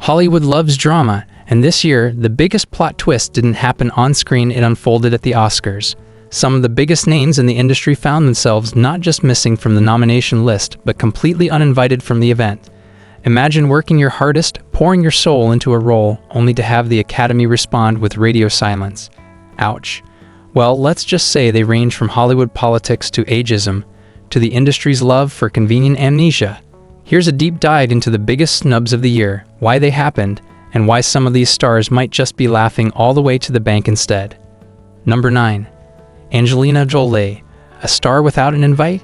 Hollywood loves drama, and this year, the biggest plot twist didn't happen on screen, it unfolded at the Oscars. Some of the biggest names in the industry found themselves not just missing from the nomination list, but completely uninvited from the event. Imagine working your hardest, pouring your soul into a role, only to have the Academy respond with radio silence. Ouch. Well, let's just say they range from Hollywood politics to ageism, to the industry's love for convenient amnesia. Here's a deep dive into the biggest snubs of the year, why they happened, and why some of these stars might just be laughing all the way to the bank instead. Number 9. Angelina Jolie, a star without an invite?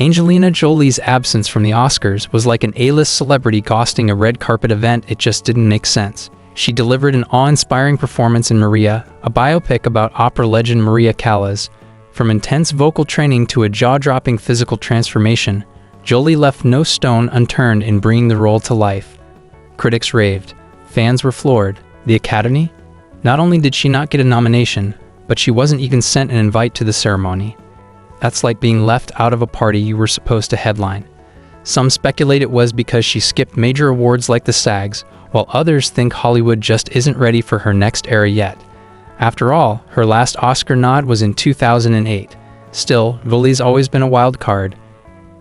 Angelina Jolie's absence from the Oscars was like an A-list celebrity ghosting a red carpet event. It just didn't make sense. She delivered an awe-inspiring performance in Maria, a biopic about opera legend Maria Callas. From intense vocal training to a jaw-dropping physical transformation, Jolie left no stone unturned in bringing the role to life. Critics raved. Fans were floored. The Academy? Not only did she not get a nomination, but she wasn't even sent an invite to the ceremony. That's like being left out of a party you were supposed to headline. Some speculate it was because she skipped major awards like the SAGs, while others think Hollywood just isn't ready for her next era yet. After all, her last Oscar nod was in 2008. Still, Jolie's always been a wild card.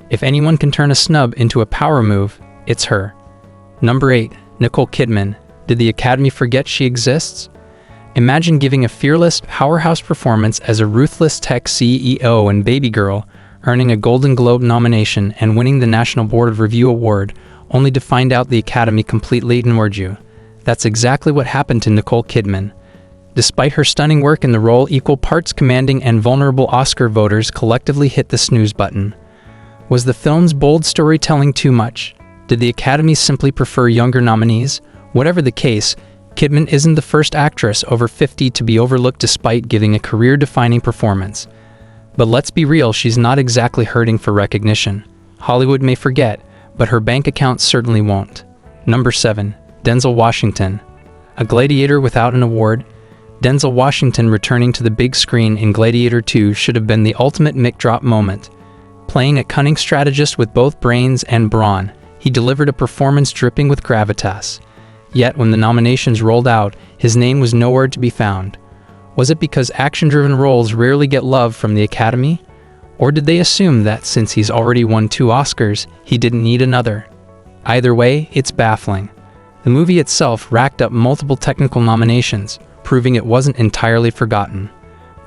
If anyone can turn a snub into a power move, it's her. Number 8. Nicole Kidman. Did the Academy forget she exists? Imagine giving a fearless, powerhouse performance as a ruthless tech CEO and baby girl, earning a Golden Globe nomination and winning the National Board of Review Award, only to find out the Academy completely ignored you. That's exactly what happened to Nicole Kidman. Despite her stunning work in the role, equal parts commanding and vulnerable Oscar voters collectively hit the snooze button. Was the film's bold storytelling too much? Did the Academy simply prefer younger nominees? Whatever the case, Kidman isn't the first actress over 50 to be overlooked despite giving a career-defining performance. But let's be real, she's not exactly hurting for recognition. Hollywood may forget, but her bank account certainly won't. Number 7. Denzel Washington. A gladiator without an award? Denzel Washington returning to the big screen in Gladiator 2 should have been the ultimate mic drop moment. Playing a cunning strategist with both brains and brawn, he delivered a performance dripping with gravitas. Yet when the nominations rolled out, his name was nowhere to be found. Was it because action-driven roles rarely get love from the Academy? Or did they assume that since he's already won 2 Oscars, he didn't need another? Either way, it's baffling. The movie itself racked up multiple technical nominations, proving it wasn't entirely forgotten.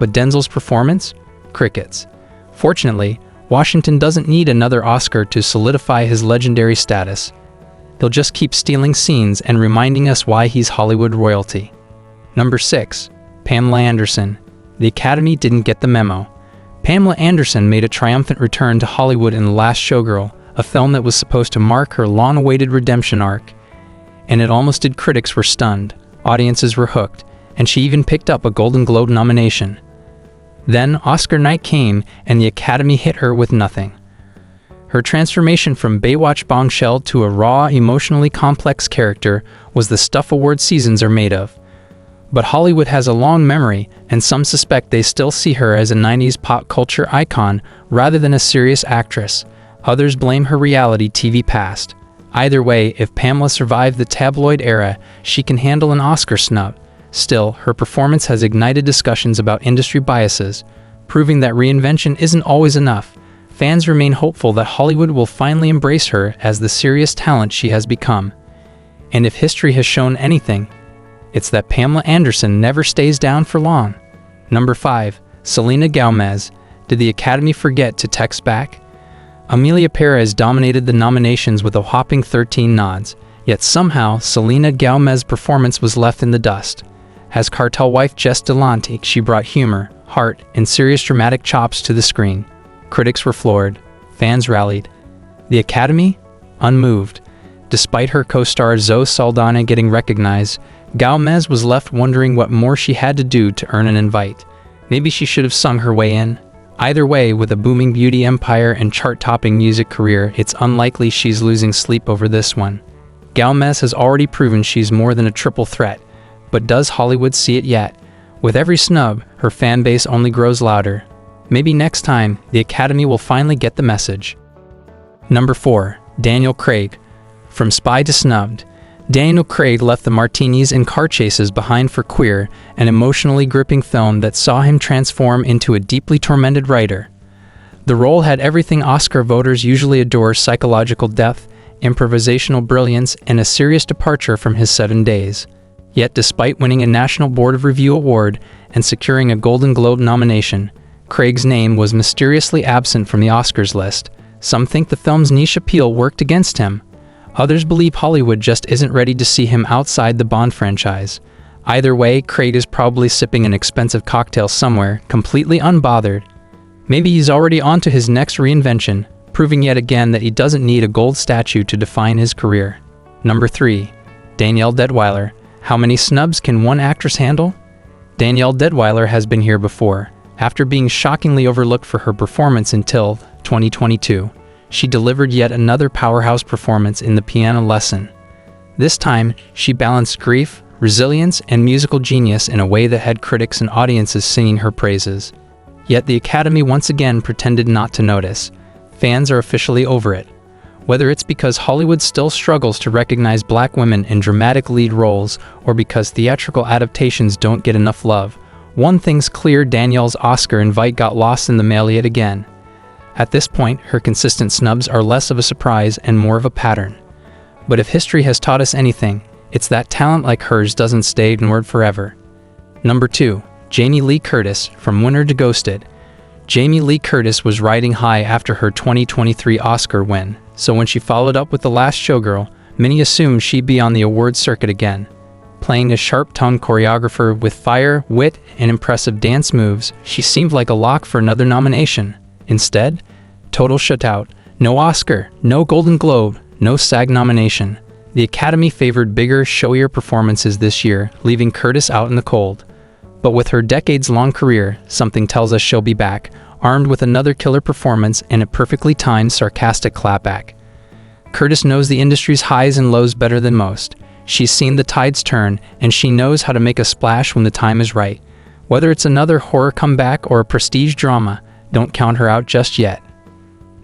But Denzel's performance? Crickets. Fortunately, Washington doesn't need another Oscar to solidify his legendary status. He'll just keep stealing scenes and reminding us why he's Hollywood royalty. Number 6. Pamela Anderson. The Academy didn't get the memo. Pamela Anderson made a triumphant return to Hollywood in The Last Showgirl, a film that was supposed to mark her long-awaited redemption arc. And it almost did. Critics were stunned, audiences were hooked, and she even picked up a Golden Globe nomination. Then Oscar night came, and the Academy hit her with nothing. Her transformation from Baywatch bombshell to a raw, emotionally complex character was the stuff award seasons are made of. But Hollywood has a long memory, and some suspect they still see her as a 90s pop culture icon rather than a serious actress. Others blame her reality TV past. Either way, if Pamela survived the tabloid era, she can handle an Oscar snub. Still, her performance has ignited discussions about industry biases, proving that reinvention isn't always enough. Fans remain hopeful that Hollywood will finally embrace her as the serious talent she has become. And if history has shown anything, it's that Pamela Anderson never stays down for long. Number 5. Selena Gomez. Did the Academy forget to text back? Amelia Perez dominated the nominations with a whopping 13 nods, yet somehow Selena Gomez's performance was left in the dust. As cartel wife Jess Delante, she brought humor, heart, and serious dramatic chops to the screen. Critics were floored. Fans rallied. The Academy? Unmoved. Despite her co-star Zoe Saldana getting recognized, Gomez was left wondering what more she had to do to earn an invite. Maybe she should have sung her way in. Either way, with a booming beauty empire and chart-topping music career, it's unlikely she's losing sleep over this one. Gomez has already proven she's more than a triple threat, but does Hollywood see it yet? With every snub, her fan base only grows louder. Maybe next time, the Academy will finally get the message. Number 4. Daniel Craig. From spy to snubbed. Daniel Craig left the martinis and car chases behind for Queer, an emotionally gripping film that saw him transform into a deeply tormented writer. The role had everything Oscar voters usually adore: psychological depth, improvisational brilliance, and a serious departure from his 7 days. Yet despite winning a National Board of Review award and securing a Golden Globe nomination, Craig's name was mysteriously absent from the Oscars list. Some think the film's niche appeal worked against him. Others believe Hollywood just isn't ready to see him outside the Bond franchise. Either way, Craig is probably sipping an expensive cocktail somewhere, completely unbothered. Maybe he's already onto his next reinvention, proving yet again that he doesn't need a gold statue to define his career. Number 3. Danielle Deadwyler. How many snubs can one actress handle? Danielle Deadwyler has been here before. After being shockingly overlooked for her performance in Till 2022, she delivered yet another powerhouse performance in The Piano Lesson. This time, she balanced grief, resilience, and musical genius in a way that had critics and audiences singing her praises. Yet the Academy once again pretended not to notice. Fans are officially over it. Whether it's because Hollywood still struggles to recognize black women in dramatic lead roles, or because theatrical adaptations don't get enough love, one thing's clear: Danielle's Oscar invite got lost in the mail yet again. At this point, her consistent snubs are less of a surprise and more of a pattern. But if history has taught us anything, it's that talent like hers doesn't stay ignored forever. Number 2. Jamie Lee Curtis. From winner to ghosted. Jamie Lee Curtis was riding high after her 2023 Oscar win, so when she followed up with The Last Showgirl, many assumed she'd be on the awards circuit again. Playing a sharp-tongued choreographer with fire, wit, and impressive dance moves, she seemed like a lock for another nomination. Instead, total shutout. No Oscar, no Golden Globe, no SAG nomination. The Academy favored bigger, showier performances this year, leaving Curtis out in the cold. But with her decades-long career, something tells us she'll be back, armed with another killer performance and a perfectly timed, sarcastic clapback. Curtis knows the industry's highs and lows better than most. She's seen the tides turn, and she knows how to make a splash when the time is right. Whether it's another horror comeback or a prestige drama, don't count her out just yet.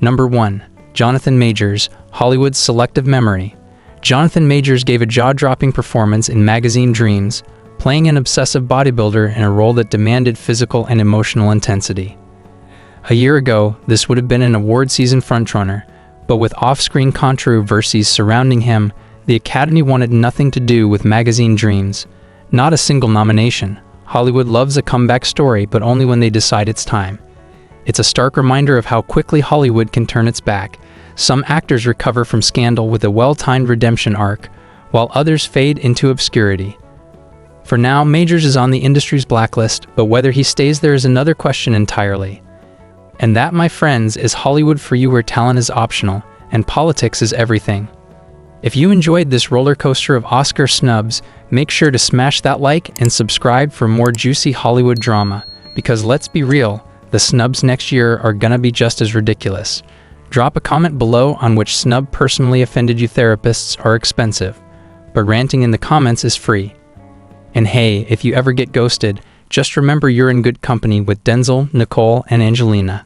Number 1. Jonathan Majors. Hollywood's selective memory. Jonathan Majors gave a jaw-dropping performance in Magazine Dreams, playing an obsessive bodybuilder in a role that demanded physical and emotional intensity. A year ago, this would have been an award season frontrunner, but with off-screen controversies surrounding him, the Academy wanted nothing to do with Magazine Dreams. Not a single nomination. Hollywood loves a comeback story, but only when they decide it's time. It's a stark reminder of how quickly Hollywood can turn its back. Some actors recover from scandal with a well-timed redemption arc, while others fade into obscurity. For now, Majors is on the industry's blacklist, but whether he stays there is another question entirely. And that, my friends, is Hollywood for you, where talent is optional and politics is everything. If you enjoyed this roller coaster of Oscar snubs, make sure to smash that like and subscribe for more juicy Hollywood drama, because let's be real, the snubs next year are gonna be just as ridiculous. Drop a comment below on which snub personally offended you. Therapists are expensive, but ranting in the comments is free. And hey, if you ever get ghosted, just remember you're in good company with Denzel, Nicole, and Angelina.